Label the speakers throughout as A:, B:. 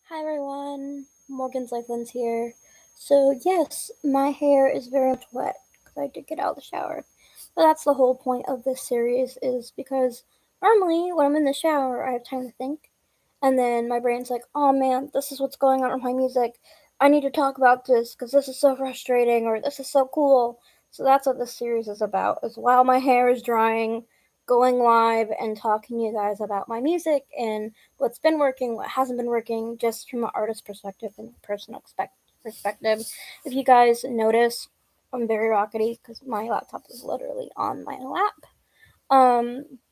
A: Hi everyone, Morgan's Lifelines here. So yes, my hair is very much wet because I did get out of the shower. But that's the whole point of this series is because normally when I'm in the shower I have time to think and then my brain's like, oh man, this is what's going on with my music. I need to talk about this because this is so frustrating or this is so cool. So that's what this series is about. Is while my hair is drying, going live and talking to you guys about my music and what's been working, what hasn't been working, just from an artist perspective and personal perspective. If you guys notice, I'm very rockety because my laptop is literally on my lap.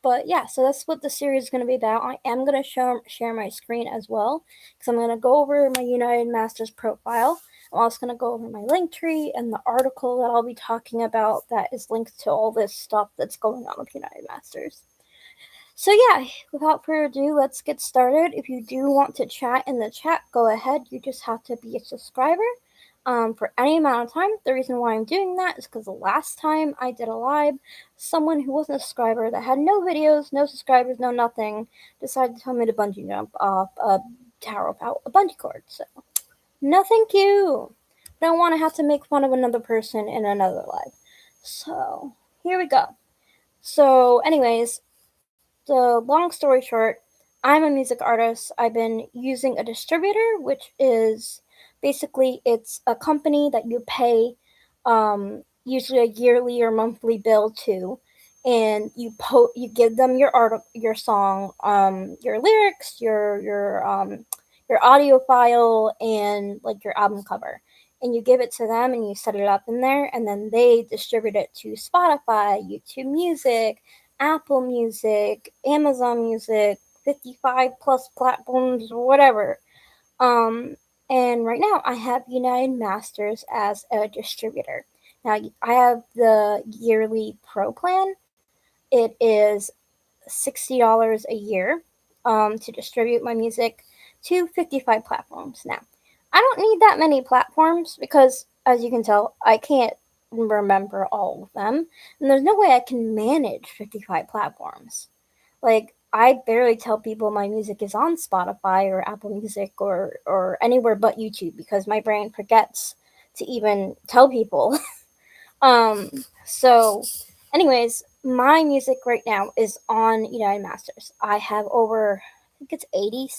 A: But yeah, so that's what the series is going to be about. I am going to share my screen as well because I'm going to go over my United Masters profile. I'm also going to go over my link tree and the article that I'll be talking about that is linked to all this stuff that's going on with United Masters. So yeah, without further ado, let's get started. If you do want to chat in the chat, go ahead. You just have to be a subscriber for any amount of time. The reason why I'm doing that is because the last time I did a live, someone who wasn't a subscriber that had no videos, no subscribers, no nothing, decided to tell me to bungee jump off a tower without a bungee cord. So no, thank you. I don't want to have to make fun of another person in another live. So here we go. So, anyways, the long story short, I'm a music artist. I've been using a distributor, which is basically it's a company that you pay usually a yearly or monthly bill to, and you give them your song, your lyrics, your audio file, and like your album cover. And you give it to them and you set it up in there, and then they distribute it to Spotify, YouTube Music, Apple Music, Amazon Music, 55 plus platforms, whatever. Um, and right now I have United Masters as a distributor. Now I have the yearly pro plan. It is $60 a year to distribute my music to 55 platforms. Now, I don't need that many platforms because, as you can tell, I can't remember all of them, and there's no way I can manage 55 platforms. Like, I barely tell people my music is on Spotify or Apple Music or anywhere but YouTube because my brain forgets to even tell people. Um, so, anyways, my music right now is on United Masters. I have over, I think it's 80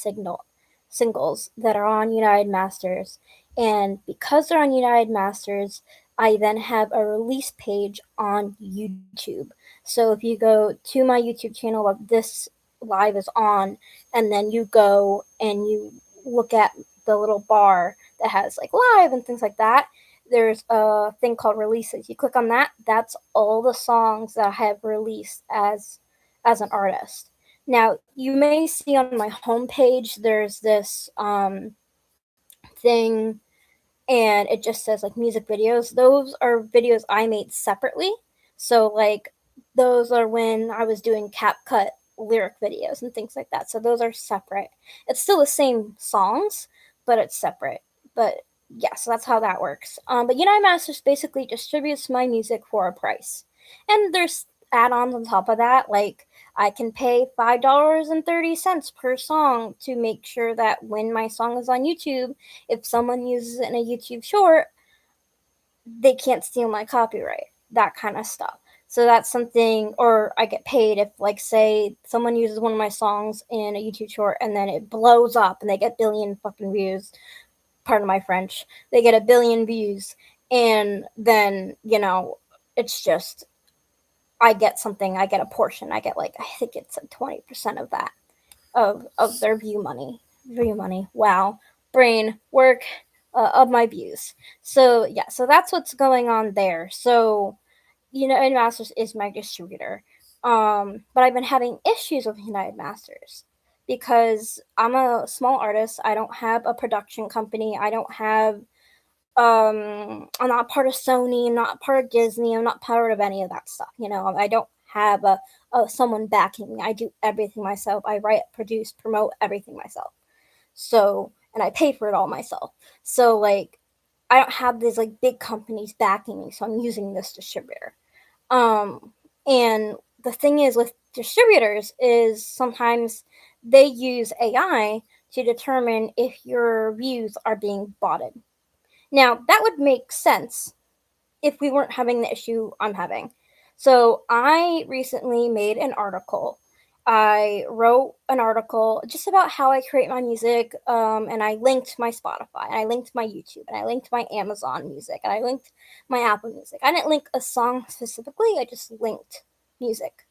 A: singles that are on United Masters, and because they're on United Masters, I then have a release page on YouTube. So if you go to my YouTube channel that this live is on, and then you go and you look at the little bar that has like live and things like that, there's a thing called releases. You click on that, that's all the songs that I have released as an artist. Now, you may see on my homepage there's this thing and it just says like music videos. Those are videos I made separately. So like those are when I was doing CapCut lyric videos and things like that. So those are separate. It's still the same songs, but it's separate. But yeah, so that's how that works. But United Masters basically distributes my music for a price, and there's add-ons on top of that. Like I can pay $5.30 per song to make sure that when my song is on YouTube, if someone uses it in a YouTube short, they can't steal my copyright. That kind of stuff. So that's something, or I get paid if, like, say someone uses one of my songs in a YouTube short and then it blows up and they get billion fucking views. Pardon my French. They get a billion views, and then it's just I get something. I get a portion. I get like I think it's like 20% of that of their view money. View money. Wow, brain work of my views. So yeah, so that's what's going on there. So United Masters is my distributor, but I've been having issues with United Masters because I'm a small artist. I don't have a production company. I don't have I'm not part of Sony. I'm not part of Disney. I'm not part of any of that stuff. I don't have a someone backing me. I do everything myself. I write, produce, promote everything myself. So, and I pay for it all myself. So, like, I don't have these like big companies backing me. So I'm using this distributor. Um, and the thing is with distributors is sometimes they use AI to determine if your views are being botted. Now, that would make sense if we weren't having the issue I'm having. So, I recently made an article. I wrote an article just about how I create my music, and I linked my Spotify, and I linked my YouTube, and I linked my Amazon Music, and I linked my Apple Music. I didn't link a song specifically, I just linked music,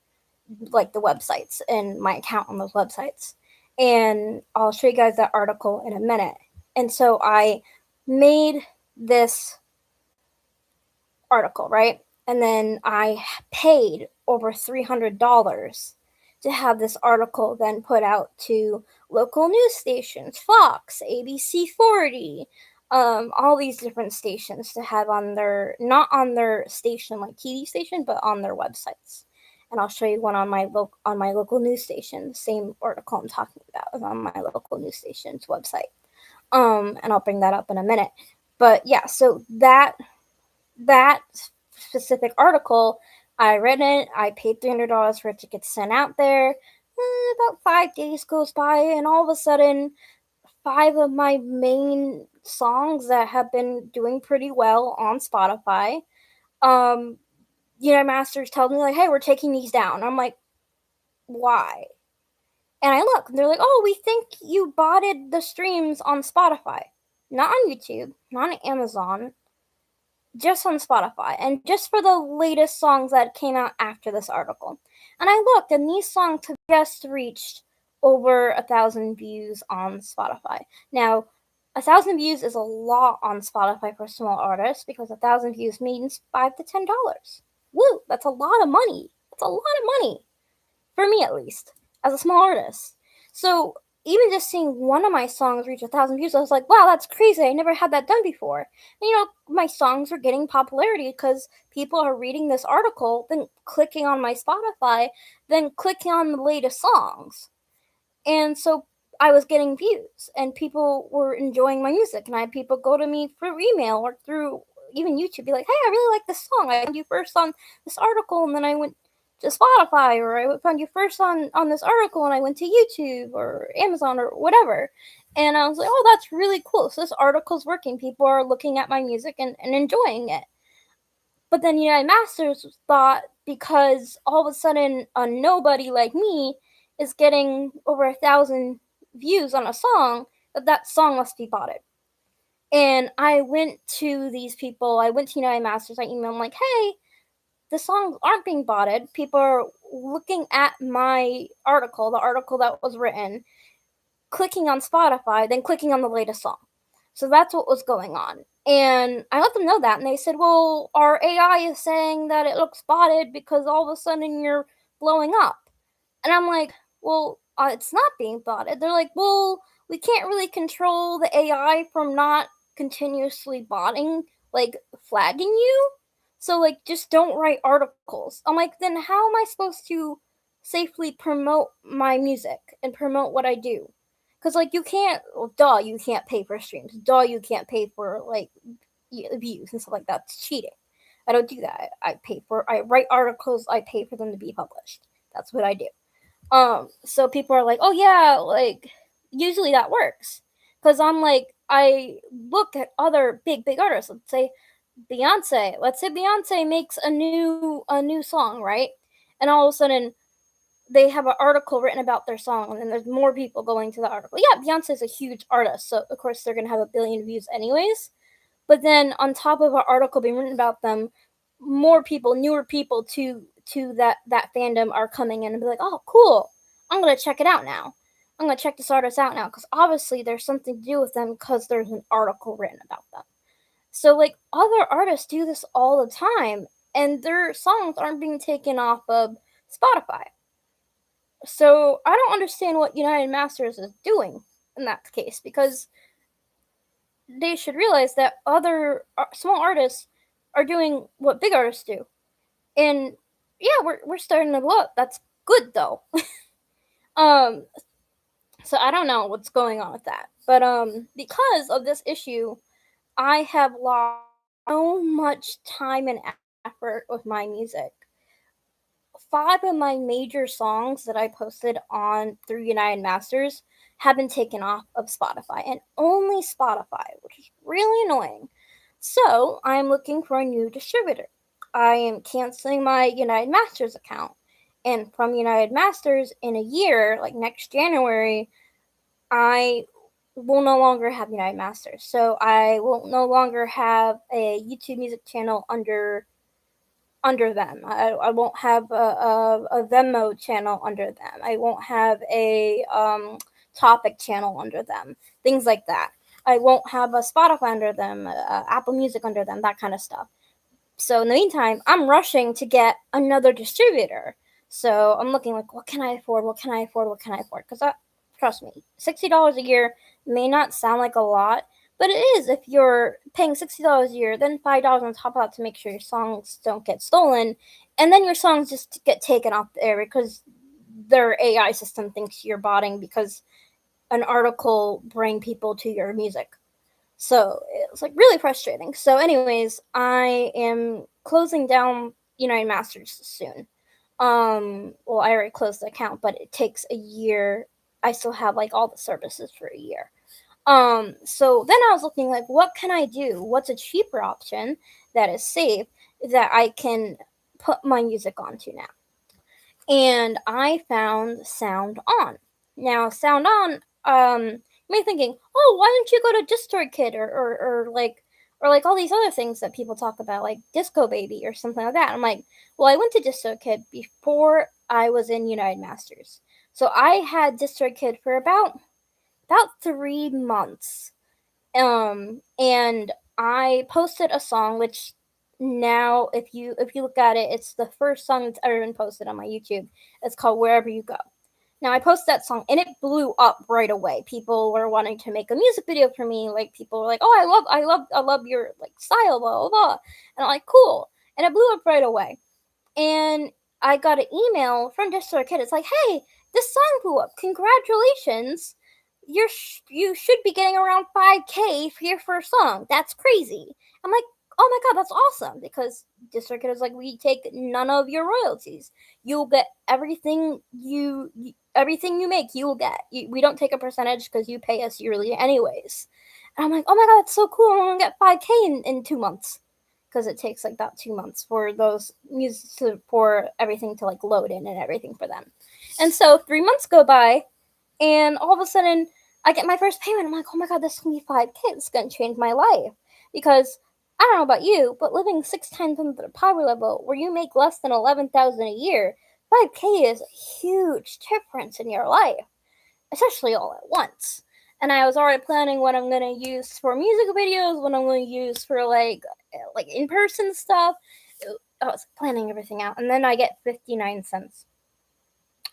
A: like the websites and my account on those websites. And I'll show you guys that article in a minute. And so I made this article, right? And then I paid over $300 to have this article then put out to local news stations, Fox, ABC 40, all these different stations to have on their, not on their station like TV station, but on their websites. And I'll show you one on my local news station. The same article I'm talking about is on my local news station's website. And I'll bring that up in a minute. But yeah, so that specific article, I read it, I paid $300 for it to get sent out there. About 5 days goes by, and all of a sudden, 5 of my main songs that have been doing pretty well on Spotify, Masters tells me, like, hey, we're taking these down. I'm like, why? And I look, and they're like, oh, we think you botted the streams on Spotify. Not on YouTube, not on Amazon, just on Spotify, and just for the latest songs that came out after this article. And I looked, and these songs have just reached over 1,000 views on Spotify. Now, 1,000 views is a lot on Spotify for small artists because 1,000 views means $5 to $10. Woo! That's a lot of money. That's a lot of money for me, at least, as a small artist. So even just seeing one of my songs reach 1,000 views, I was like, wow, that's crazy. I never had that done before. And, my songs are getting popularity because people are reading this article, then clicking on my Spotify, then clicking on the latest songs. And so I was getting views, and people were enjoying my music. And I had people go to me through email or through even YouTube, be like, hey, I really like this song. I found you first on this article, and then I went to Spotify, or I found you first on this article, and I went to YouTube or Amazon or whatever. And I was like, oh, that's really cool. So this article's working. People are looking at my music and enjoying it. But then United Masters thought, because all of a sudden a nobody like me is getting over 1,000 views on a song, that song must be botted. And I went to these people, I went to United Masters, I emailed them like, hey, the songs aren't being botted. People are looking at my article, the article that was written, clicking on Spotify, then clicking on the latest song. So that's what was going on. And I let them know that, and they said, well, our AI is saying that it looks botted because all of a sudden you're blowing up. And I'm like, well, it's not being botted. They're like, well, we can't really control the AI from not continuously botting, like flagging you. So, like, just don't write articles. I'm like, then how am I supposed to safely promote my music and promote what I do? Because, like, you can't, well, you can't pay for streams. You can't pay for, like, views and stuff like that. It's cheating. I don't do that. I write articles, I pay for them to be published. That's what I do. So people are like, oh yeah, like, usually that works. Because I'm like, I look at other big artists. Let's say Beyonce makes a new song, right? And all of a sudden they have an article written about their song, and then there's more people going to the article. Yeah, Beyonce's a huge artist, so of course they're gonna have 1 billion views anyways. But then on top of an article being written about them, more people, newer people to that fandom are coming in and be like, oh, cool, I'm gonna check it out now. I'm gonna check this artist out now because obviously there's something to do with them because there's an article written about them. So, like, other artists do this all the time, and their songs aren't being taken off of Spotify. So I don't understand what United Masters is doing in that case, because they should realize that other small artists are doing what big artists do. And yeah, we're starting to look. That's good though. um so I don't know what's going on with that. But because of this issue, I have lost so much time and effort with my music. 5 of my major songs that I posted on through United Masters have been taken off of Spotify, and only Spotify, which is really annoying. So I'm looking for a new distributor. I am canceling my United Masters account. And from United Masters in a year, like next January, I will no longer have United Masters. So I will no longer have a YouTube music channel under them. I won't have a Venmo channel under them. I won't have a topic channel under them. Things like that. I won't have a Spotify under them, Apple Music under them, that kind of stuff. So in the meantime, I'm rushing to get another distributor. So I'm looking like, what can I afford? What can I afford? What can I afford? Because trust me, $60 a year may not sound like a lot, but it is if you're paying $60 a year, then $5 on top of that to make sure your songs don't get stolen, and then your songs just get taken off the air because their AI system thinks you're botting because an article bring people to your music. So it's like really frustrating. So, anyways, I am closing down United Masters soon. Well, I already closed the account, but it takes a year. I still have like all the services for a year. So then I was looking like, what can I do? What's a cheaper option that is safe that I can put my music onto now? And I found Sound On. Now, Sound On, me thinking, oh, why don't you go to DistroKid or like all these other things that people talk about, like Disco Baby or something like that. I'm like, well, I went to DistroKid before I was in United Masters, so I had DistroKid for about 3 months. And I posted a song which now if you look at it, it's the first song that's ever been posted on my YouTube. It's called Wherever You Go. Now I posted that song and it blew up right away. People were wanting to make a music video for me. Like people were like, "Oh, I love your like style, blah blah blah," and I'm like, "Cool," and it blew up right away. And I got an email from DistroKid. It's like, "Hey, this song blew up. Congratulations! You should be getting around 5K for your first song. That's crazy." I'm like, "Oh my god, that's awesome!" Because DistroKid is like, "We take none of your royalties. You'll get everything you make. You will get. We don't take a percentage because you pay us yearly, anyways." And I'm like, "Oh my god, that's so cool! I'm gonna get 5K in 2 months." Because it takes like about 2 months for those music for everything to like load in and everything for them. And so 3 months go by, and all of a sudden I get my first payment. I'm like, oh my god, this is gonna be 5K. It's gonna change my life because I don't know about you, but living 6 times under the poverty level where you make less than 11,000 a year, 5K is a huge difference in your life, especially all at once. And I was already planning what I'm gonna use for music videos, what I'm gonna use for like in person stuff. I was planning everything out, and then I get 59 cents,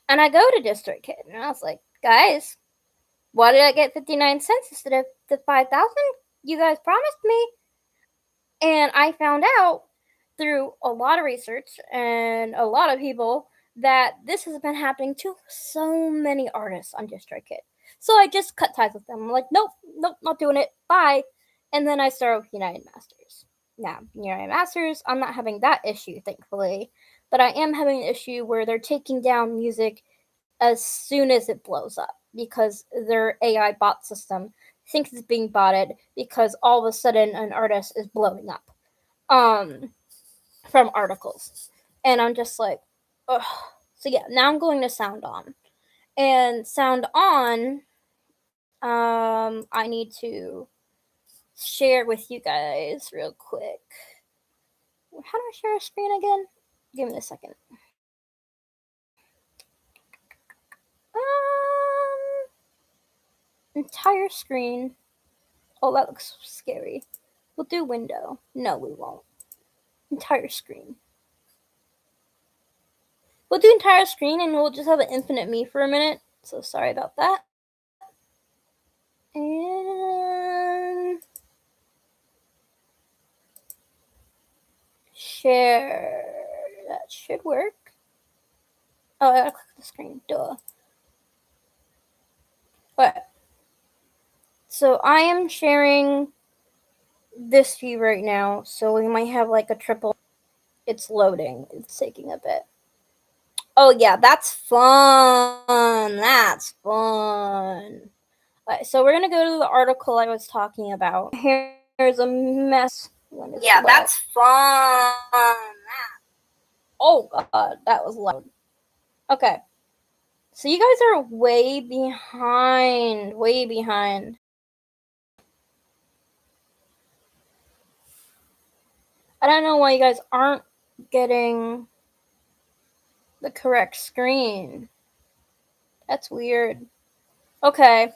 A: and I go to DistroKid, and I was like, guys, why did I get 59 cents instead of the 5,000 you guys promised me? And I found out through a lot of research and a lot of people that this has been happening to so many artists on DistroKid. So I just cut ties with them. I'm like, nope, not doing it. Bye. And then I started with United Masters. Now, United Masters, I'm not having that issue, thankfully. But I am having an issue where they're taking down music as soon as it blows up because their AI bot system thinks it's being botted because all of a sudden an artist is blowing up from articles. And I'm just like, ugh. So yeah, now I'm going to Sound On. And Sound On, I need to share with you guys real quick. How do I share a screen again? Give me a second. Entire screen. Oh, that looks scary. We'll do window. No, we won't. Entire screen. We'll do entire screen and we'll just have an infinite me for a minute. So sorry about that. And share. That should work. Oh, I gotta click the screen. Duh. But so I am sharing this view right now. So we might have like a triple. It's loading. It's taking a bit. Oh yeah, that's fun. That's fun. So we're gonna go to the article I was talking about. Here's a mess when it's
B: Yeah,
A: low.
B: that's fun.
A: Oh god, that was loud. Okay. So you guys are way behind. Way behind. I don't know why you guys aren't getting the correct screen. That's weird. Okay.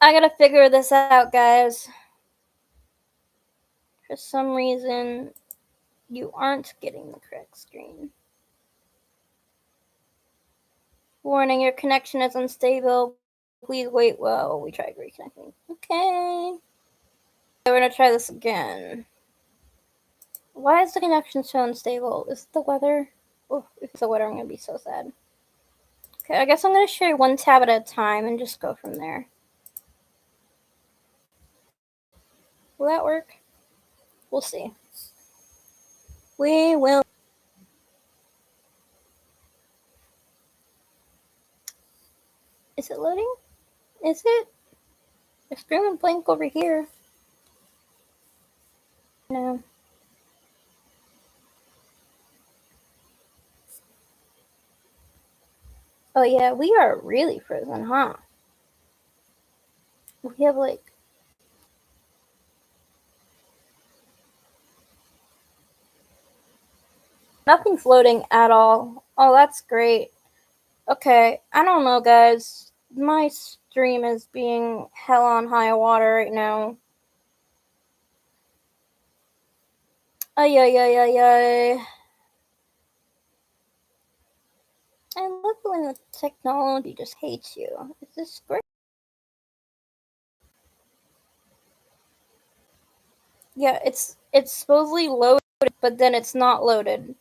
A: I gotta figure this out, guys. For some reason, you aren't getting the correct screen. Warning, your connection is unstable. Please wait while we try reconnecting. Okay. We're gonna try this again. Why is the connection so unstable? Is it the weather? Oh, if it's the weather, I'm gonna be so sad. Okay, I guess I'm gonna share one tab at a time and just go from there. Will that work? We'll see. We will. Is it loading? Is it? It's screaming blank over here. No. Oh yeah, we are really frozen, huh? We have like... nothing's loading at all. Oh, that's great. Okay, I don't know, guys. My stream is being hell on high water right now. Ay, ay, ay, ay, ay. I love when the technology just hates you. Is this great? Yeah, it's supposedly loaded, but then it's not loaded.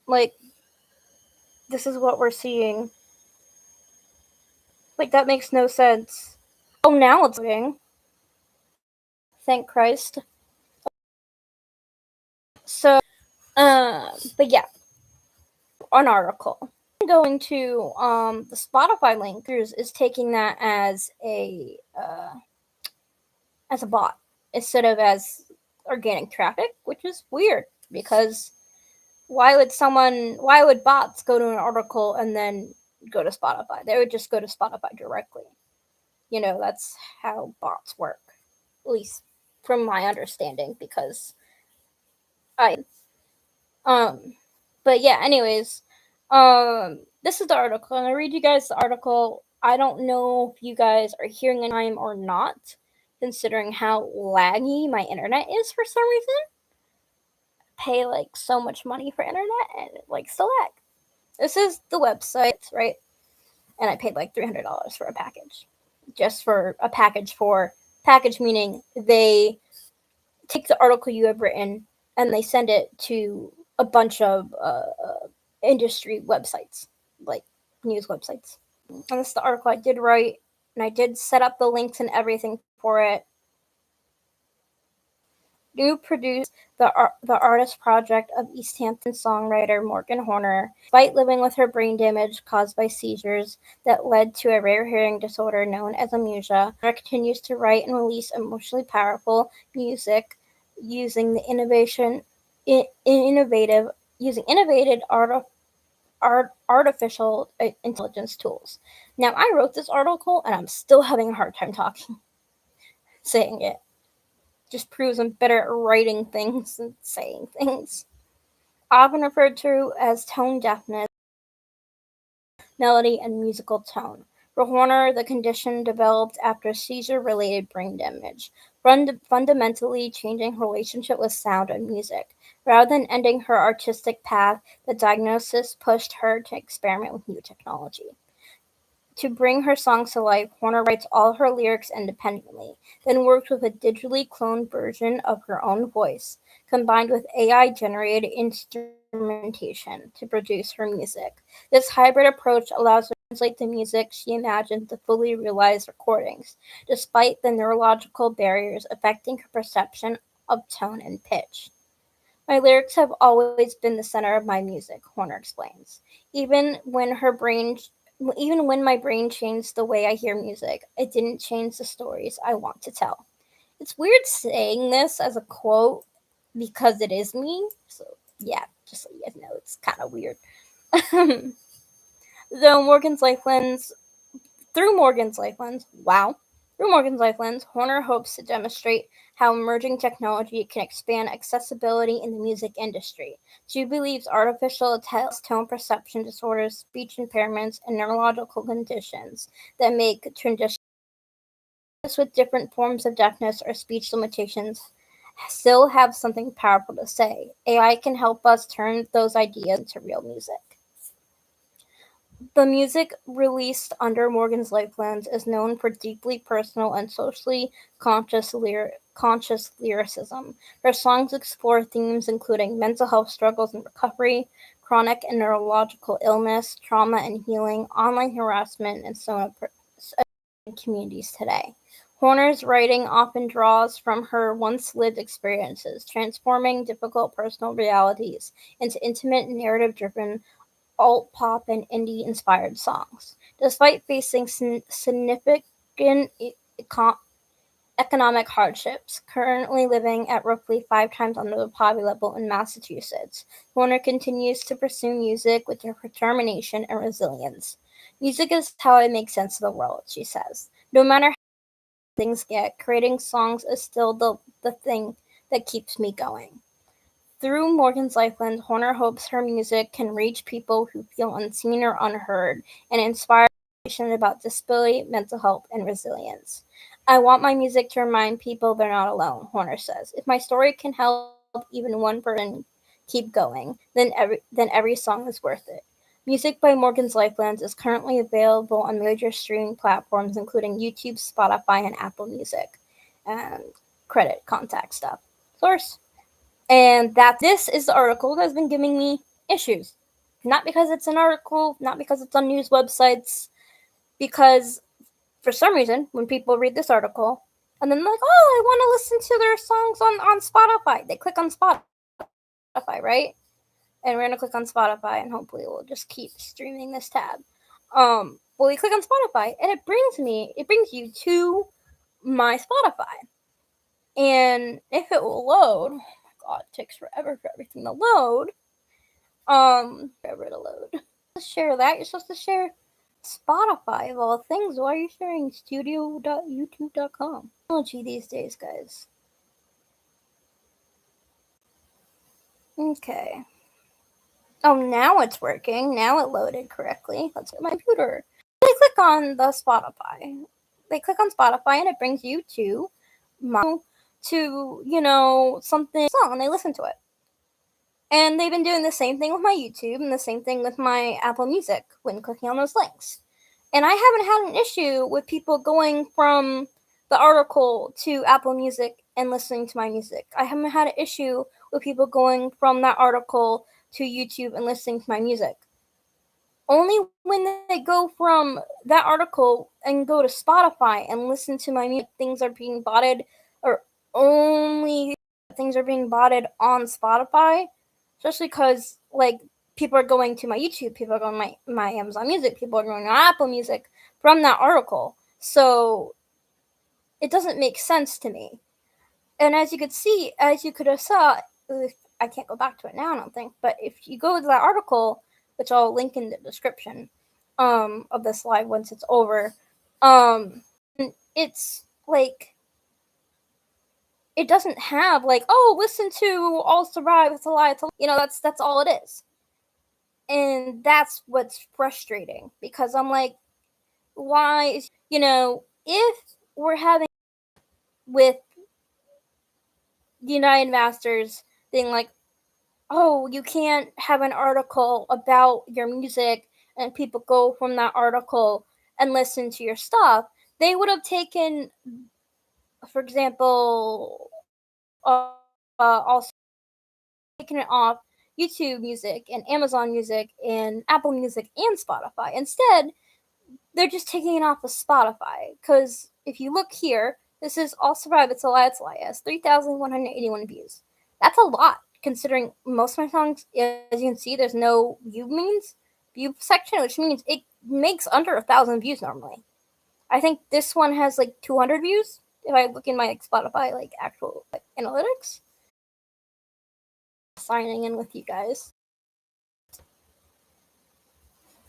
A: Like, this is what we're seeing. Like, that makes no sense. Oh, now it's loading. Thank Christ. So, but yeah, an article. Going to the Spotify link is taking that as a bot instead of as organic traffic, which is weird because why would bots go to an article and then go to Spotify? They would just go to Spotify directly. You know, that's how bots work, at least from my understanding, because but yeah, anyways, this is the article. I'm gonna read you guys the article. I don't know if you guys are hearing in time or not, considering how laggy my internet is for some reason. I pay like so much money for internet and it likes to lag. This is the website, right? And I paid like $300 for a package. Just for a package meaning they take the article you have written and they send it to a bunch of industry websites, like news websites. And this is the article I did write, and I did set up the links and everything for it. New produced the artist project of East Hampton songwriter Morgan Horner, despite living with her brain damage caused by seizures that led to a rare hearing disorder known as amnesia. Horner continues to write and release emotionally powerful music using innovative artificial intelligence tools. Now, I wrote this article and I'm still having a hard time saying it. Just proves I'm better at writing things than saying things. Often referred to as tone deafness, melody, and musical tone. For Horner, the condition developed after seizure-related brain damage, fundamentally changing her relationship with sound and music. Rather than ending her artistic path, the diagnosis pushed her to experiment with new technology. To bring her songs to life, Horner writes all her lyrics independently, then works with a digitally cloned version of her own voice, combined with AI-generated instrumentation to produce her music. This hybrid approach allows her to translate the music she imagined to fully realized recordings, despite the neurological barriers affecting her perception of tone and pitch. My lyrics have always been the center of my music, Horner explains. Even when her brain even when my brain changed the way I hear music, it didn't change the stories I want to tell. It's weird saying this as a quote because it is me. So, yeah, just so you guys know, it's kind of weird. Though Morgan's life lens Through Morgan's life lens, wow. Through Morgan's life lens, Horner hopes to demonstrate how emerging technology can expand accessibility in the music industry. She believes artificial tone perception disorders, speech impairments, and neurological conditions that make transition with different forms of deafness or speech limitations still have something powerful to say. AI can help us turn those ideas into real music. The music released under Morgan's life lens is known for deeply personal and socially conscious lyricism. Her songs explore themes including mental health struggles and recovery, chronic and neurological illness, trauma and healing, online harassment, and so on in communities today. Horner's writing often draws from her once lived experiences, transforming difficult personal realities into intimate, narrative driven alt pop and indie inspired songs. Despite facing significant economic hardships, currently living at roughly 5 times under the poverty level in Massachusetts, Horner continues to pursue music with determination and resilience. Music is how I make sense of the world, she says. No matter how things get, creating songs is still the thing that keeps me going. Through Morgan's life lens, Horner hopes her music can reach people who feel unseen or unheard and inspire conversation about disability, mental health, and resilience. I want my music to remind people they're not alone, Horner says. If my story can help even one person keep going, then every song is worth it. Music by Morgan's life lens is currently available on major streaming platforms including YouTube, Spotify, and Apple Music. And credit contact stuff. Source. And that this is the article that's been giving me issues. Not because it's an article, not because it's on news websites, because for some reason, when people read this article, and then they're like, oh, I want to listen to their songs on Spotify. They click on Spotify, right? And we're going to click on Spotify, and hopefully we'll just keep streaming this tab. Well, you click on Spotify, and it brings you to my Spotify. And if it will load, oh my god, it takes forever for everything to load. Forever to load. Share that. You're supposed to share Spotify of all things. Why are you sharing studio.youtube.com? Technology these days, guys. Okay. Oh, now it's working. Now it loaded correctly. Let's get my computer. They click on the Spotify. They click on Spotify and it brings you to something song and they listen to it. And they've been doing the same thing with my YouTube and the same thing with my Apple Music when clicking on those links. And I haven't had an issue with people going from the article to Apple Music and listening to my music. I haven't had an issue with people going from that article to YouTube and listening to my music. Only when they go from that article and go to Spotify and listen to my music, things are being botted, or only things are being botted on Spotify, especially because, like, people are going to my YouTube, people are going to my Amazon Music, people are going to Apple Music from that article. So it doesn't make sense to me. And as you could have saw, I can't go back to it now, I don't think, but if you go to that article, which I'll link in the description of this live once it's over, it's like, it doesn't have like, oh, listen to All Survive, it's a lie, that's all it is. And that's what's frustrating, because I'm like, why is, if we're having with the United Masters thing, like, oh, you can't have an article about your music and people go from that article and listen to your stuff, they would have taken, for example, also taken it off YouTube Music and Amazon Music and Apple Music and Spotify. Instead, they're just taking it off of Spotify. Because if you look here, this is All Survive, It's a Lie, It's a Lie. It has 3,181 views. That's a lot, considering most of my songs, as you can see, there's no view means. view section, which means it makes under 1,000 views normally. I think this one has like 200 views if I look in my Spotify like actual like analytics. Signing in with you guys.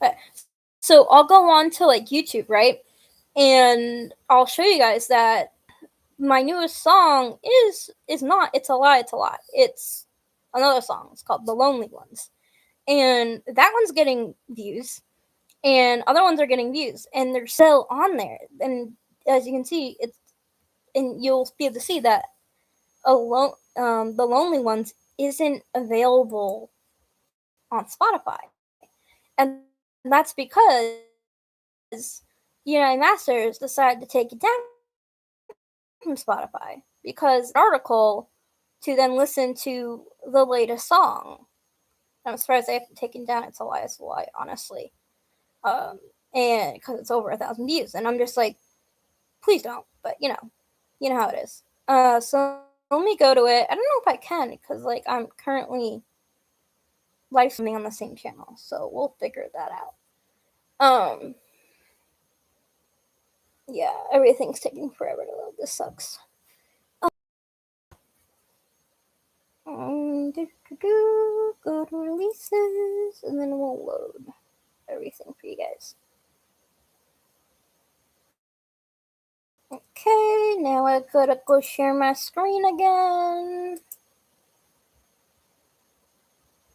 A: But, so I'll go on to like YouTube, right? And I'll show you guys that my newest song is not It's a Lie, It's a Lie. It's another song. It's called The Lonely Ones. And that one's getting views. And other ones are getting views. And they're still on there. And as you can see, it's and you'll be able to see that The Lonely Ones isn't available on Spotify. And that's because United Masters decided to take it down from Spotify because an article to then listen to the latest song. I'm surprised they haven't taken down It's a Lie, It's a Lie, honestly. And because it's over 1,000 views. And I'm just like, please don't. But you know how it is. So let me go to it. I don't know if I can because like I'm currently live streaming on the same channel, so we'll figure that out. Yeah, everything's taking forever to load. This sucks. Go to releases, and then we'll load everything for you guys. Okay, now I gotta go share my screen again.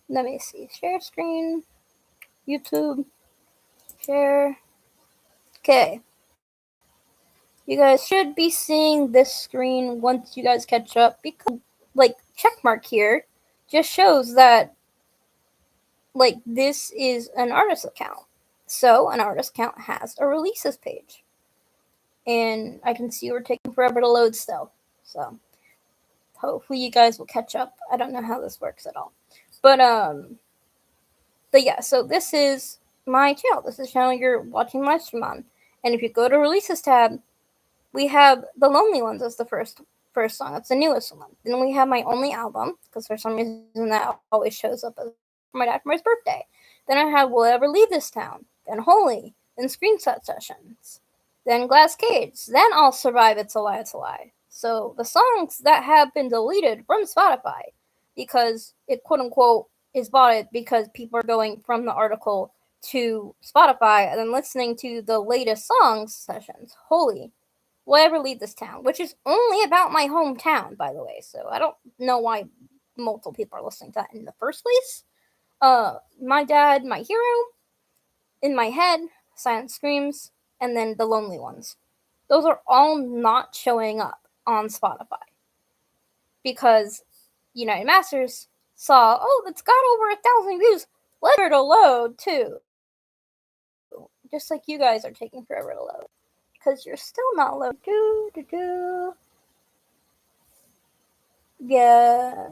A: Let me see. Share screen. YouTube. Share. Okay. You guys should be seeing this screen once you guys catch up because, like, checkmark here just shows that, like, this is an artist account. So, an artist account has a releases page. And I can see we're taking forever to load still. So, hopefully you guys will catch up. I don't know how this works at all. But yeah, so this is my channel. This is the channel you're watching my stream on. And if you go to releases tab, we have The Lonely Ones as the first song. That's the newest one. Then we have my only album, because for some reason that always shows up as for my dad for his birthday. Then I have Will I Ever Leave This Town? Then Holy. Then Screenshot Sessions. Then Glass Cage. Then I'll Survive, It's a Lie, It's a Lie. So the songs that have been deleted from Spotify because it quote unquote is botted because people are going from the article to Spotify and then listening to the latest songs sessions. Holy. Will I Ever Leave This Town? Which is only about my hometown, by the way. So I don't know why multiple people are listening to that in the first place. My Dad, My Hero, In My Head, Silent Screams, and then The Lonely Ones. Those are all not showing up on Spotify because United Masters saw, oh, it's got over 1,000 views. Let's to load too. Just like you guys are taking forever to load because you're still not loading. Yeah.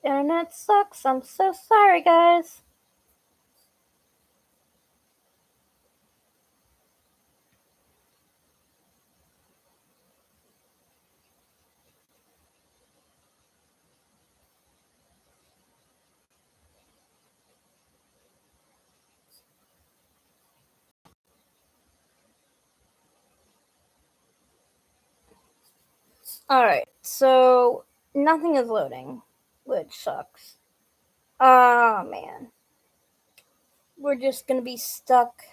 A: Internet sucks. I'm so sorry, guys. Alright, so nothing is loading, which sucks. Oh, man. We're just gonna be stuck.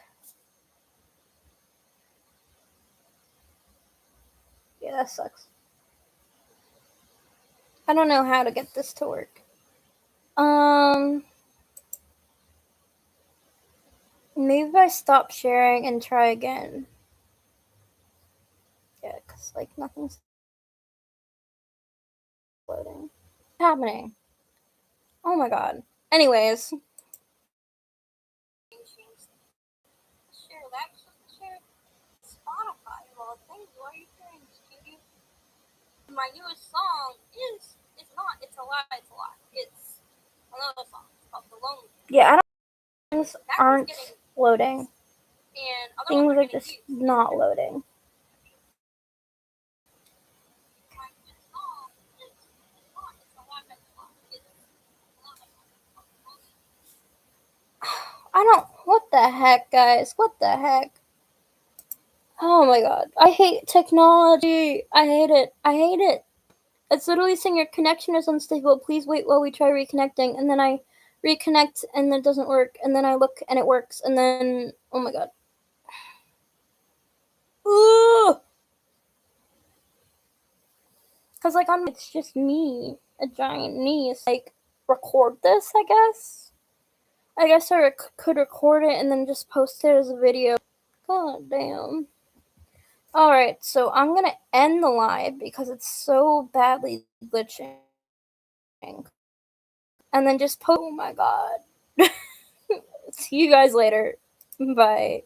A: Yeah, that sucks. I don't know how to get this to work. Maybe if I stop sharing and try again. Yeah, because, like, nothing's loading. What's happening? Oh my god. Anyways. Spotify, well, thank you. What are you doing, Stevie? My newest song is not It's a Lie, It's a Lie. It's another song. It's called The Lonely. Yeah, I don't things aren't loading. Things are just not loading. what the heck, guys? What the heck? Oh my god. I hate technology. I hate it. I hate it. It's literally saying your connection is unstable. Please wait while we try reconnecting. And then I reconnect and it doesn't work. And then I look and it works. And then, oh my god. Ooh! Because, like, it's just me. A giant me. It's like, record this, I guess? I guess I could record it and then just post it as a video. God damn. Alright, so I'm gonna end the live because it's so badly glitching. And then just post. Oh my god. See you guys later. Bye.